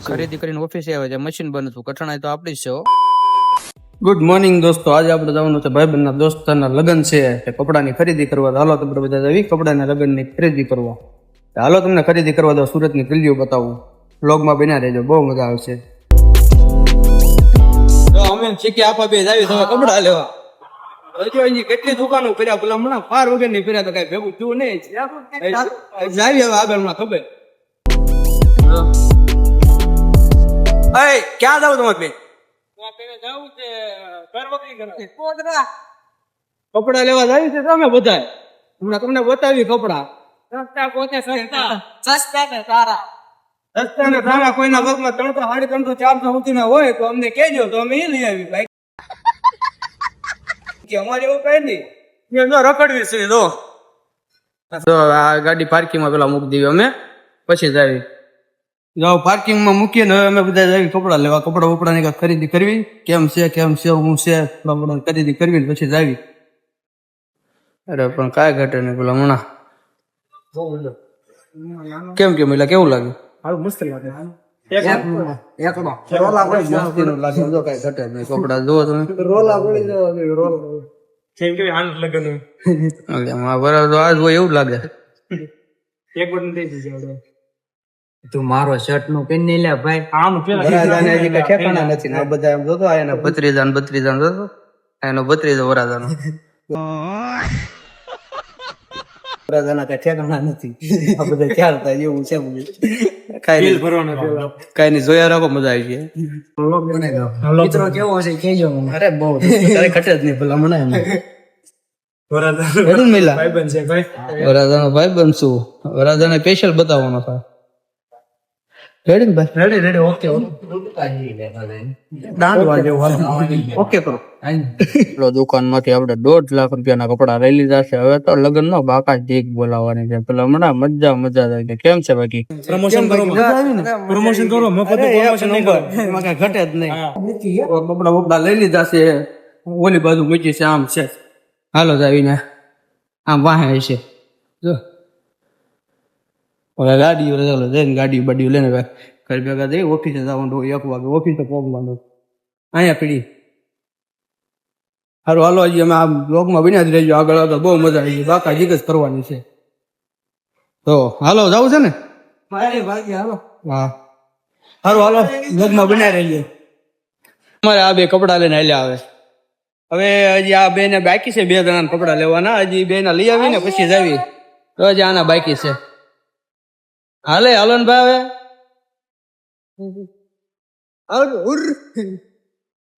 ખરીદી કરીને ઓફિસે આવે છે, મશીન બનતું કઠણાઈ તો આપણી જ છે. ગુડ મોર્નિંગ દોસ્તો, આજે આપણે જવાનું છે ભાઈબંધના દોસ્તના લગ્ન છે, કપડાની ખરીદી કરવા. હાલો તમે બધા જવી કપડાના લગ્નની ખરીદી કરવા. હાલો તમને ખરીદી કરવા દો, સુરતની ગલીઓ બતાવું. વ્લોગમાં બન્યા રહેજો, બહુ મજા આવશે. તો અમે શીખી આપા બે જાવી તમે કપડા લેવા. હજુ એની કેટલી દુકાનો ફર્યા, પેલા હમણાં પાર વગર ની ફર્યા તો કઈ ભેગું થયું નહીં. જાવી હવે આગળ માં ખબર. ક્યાં જાવ તમે બે? કપડા લેવા જાય છે તમે બધા. હમણાં તમને બતાવી કપડા સસ્તા ને સારા. કોઈના વર્ગમાં 300, 350, 400 સુધીના હોય તો અમને કહેજો, તો અમે એ લઈ આવી ભાઈ. અમારે એવું કઈ નહીં, રખડવી છે. તો આ ગાડી પાર્કિંગમાં પેલા મૂકી દેવી અમે, પછી જાવી. જાઓ પાર્કિંગમાં મૂકીએ ને હવે અમે બધા જાવી કપડા લેવા. કપડા ઉપડાની કઈ ખરીદી કરવી, કેમ છે હું છે ખરીદી કરવી ને પછી જાવી. અરે પણ કાંઈ ઘટે નહીં. પેલા હમણાં કેમ એટલે કેવું લાગે? મસ્ત લાગે. કપડા જોવો તમે, આજ હોય એવું લાગે. તું મારો શર્ટ નું પેન નહીં લે ભાઈ. આમ ઠેકાણા નથી ને બધા એમ જોતો એના ભત્રીજાન જોતો, એનો ભત્રીજો વરાજાનો વરાજાના કઈ ઠેકાણા નથી. આ બધા ખ્યાલ થાય એવું છે. કઈ નઈ, જોયા રાખો, મજા આવી ગઈ. મિત્રો કેવો હશે કેજો મને. અરે બહુ ઘટે જ નહીં. પેલા મને વરાજાનો ભાઈ બનશું. વરાજાને સ્પેશિયલ બતાવવાનો થાય. રેડી ઓકે ઓકે કરો. દુકાન માંથી આપણે 1.5 લાખ રૂપિયાના કપડા લઈ લીધા છે. હવે તો લગ્ન નો બાકા ઢીક બોલાવવાની છે. પેલા હમણાં મજા થાય. કેમ છે બાકી? પ્રમોશન કરો મફત પ્રમોશન નહીં કરો, એમાં કઈ ઘટે જ નહીં. કપડા લઈ લીધા છે. ઓલી બાજુ મૂકી છે, આમ છે. હાલો જાવીને આમ વાહે છે. જો ગાડીઓ જઈને ગાડીઓ બાડીઓ લઈને ઘર ભેગા જઈ ઓફિસે જવાનું. 1 વાગે ઓફિસે પહોંચવાનું. અહીંયા પીડી સારું. હાલો હજી અમે આ બ્લોગમાં બન્યા જ રહેજો. આગળ બહુ મજા આવી ગઈ. બાકા જીગ જ કરવાની છે. તો હાલો જવું છે ને? હા સારું હાલો બ્લોગમાં બન્યા રહીએ. અમારે આ બે કપડા લઈને હાલ્યા આવે. હવે હજી આ બે ને બાકી છે, 2 જણાના કપડા લેવાના. હજી 2 ના લઈ આવી ને પછી જાવી. તો હજી આના બાકી છે. હાલો ને ભાઈ.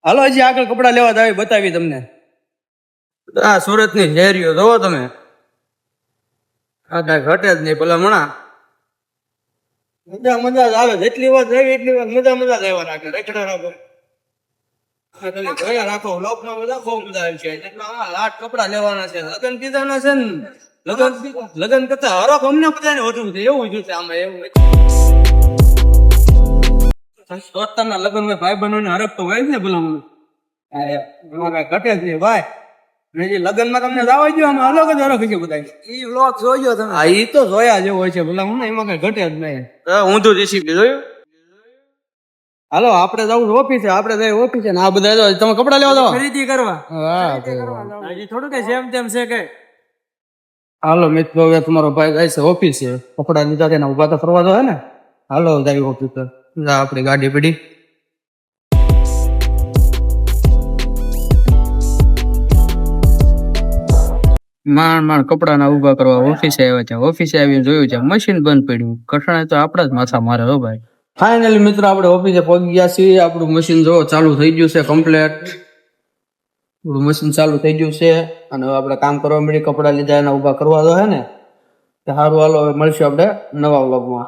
હાલો હજી આગળ કપડા લેવા જાવી, બતાવી તમને. આ સુરત ની શહેરીઓ જોવો તમે. આ કઈ ઘટે જ નહીં. પેલા મજા જ આવે. જેટલી વાર જાવી એટલી વાર મજા લેવા રાખે. રેખડા રાખો, જોયા રાખો. લોકમાં બધા બહુ મજા આવી છે. આઠ કપડા લેવાના છે. લગ્ન કીધાના છે ને. લગ્ન કરતા હરખ અમને બધાને વધુ છે. એવું જ છે આમાં. એવું દોસ્તારના લગ્ન હોય, ભાઈ બહેનો ને હરખ તો હોય જ ને. પેલા એમાં કઈ ઘટે જ નહીં ભાઈ. લગ્નમાં તમને જવા દો, આમાં અલગ જ હરખ છે બધા. એ વ્લોગ જોયો તમે? હા, એ તો જોયા જેવો હોય છે. પેલા એમાં કઈ ઘટે જ નહીં. ઊંધું રેસીપી જોયું. હાલો આપણે જવું ઓફિસે. આપણે જઈએ ઓફિસે ને આ બધા તમે કપડા લેવા જાવ ખરીદી કરવા. હજી થોડું કઈ જેમ તેમ છે કઈ. હાલો મિત્રો હવે તમારો ભાઈ જાય છે ઓફિસે. કપડા લીધા છે ઉભા તો ફરવા દો હે ને. હાલો જાય ઓફિસે. આપણી ગાડી પડી. માંડ કપડાના ઉભા કરવા ઓફિસે આવ્યા છે. ઓફિસે આવીને જોયું છે મશીન બંધ પડ્યું. કઠણાઈ તો આપડા જ માથા મારે હો ભાઈ. ફાઇનલી મિત્રો આપણે ઓફિસે પહોંચી ગયા છીએ. આપણું મશીન જો ચાલુ થઈ ગયું છે કમ્પ્લેટ. આપણું મશીન ચાલુ થઈ ગયું છે અને હવે આપણે કામ કરવા મળી. કપડા લીધા એના ઉભા કરવા દો હે ને. સારું હાલો મળશું આપણે નવા વ્લોગમાં.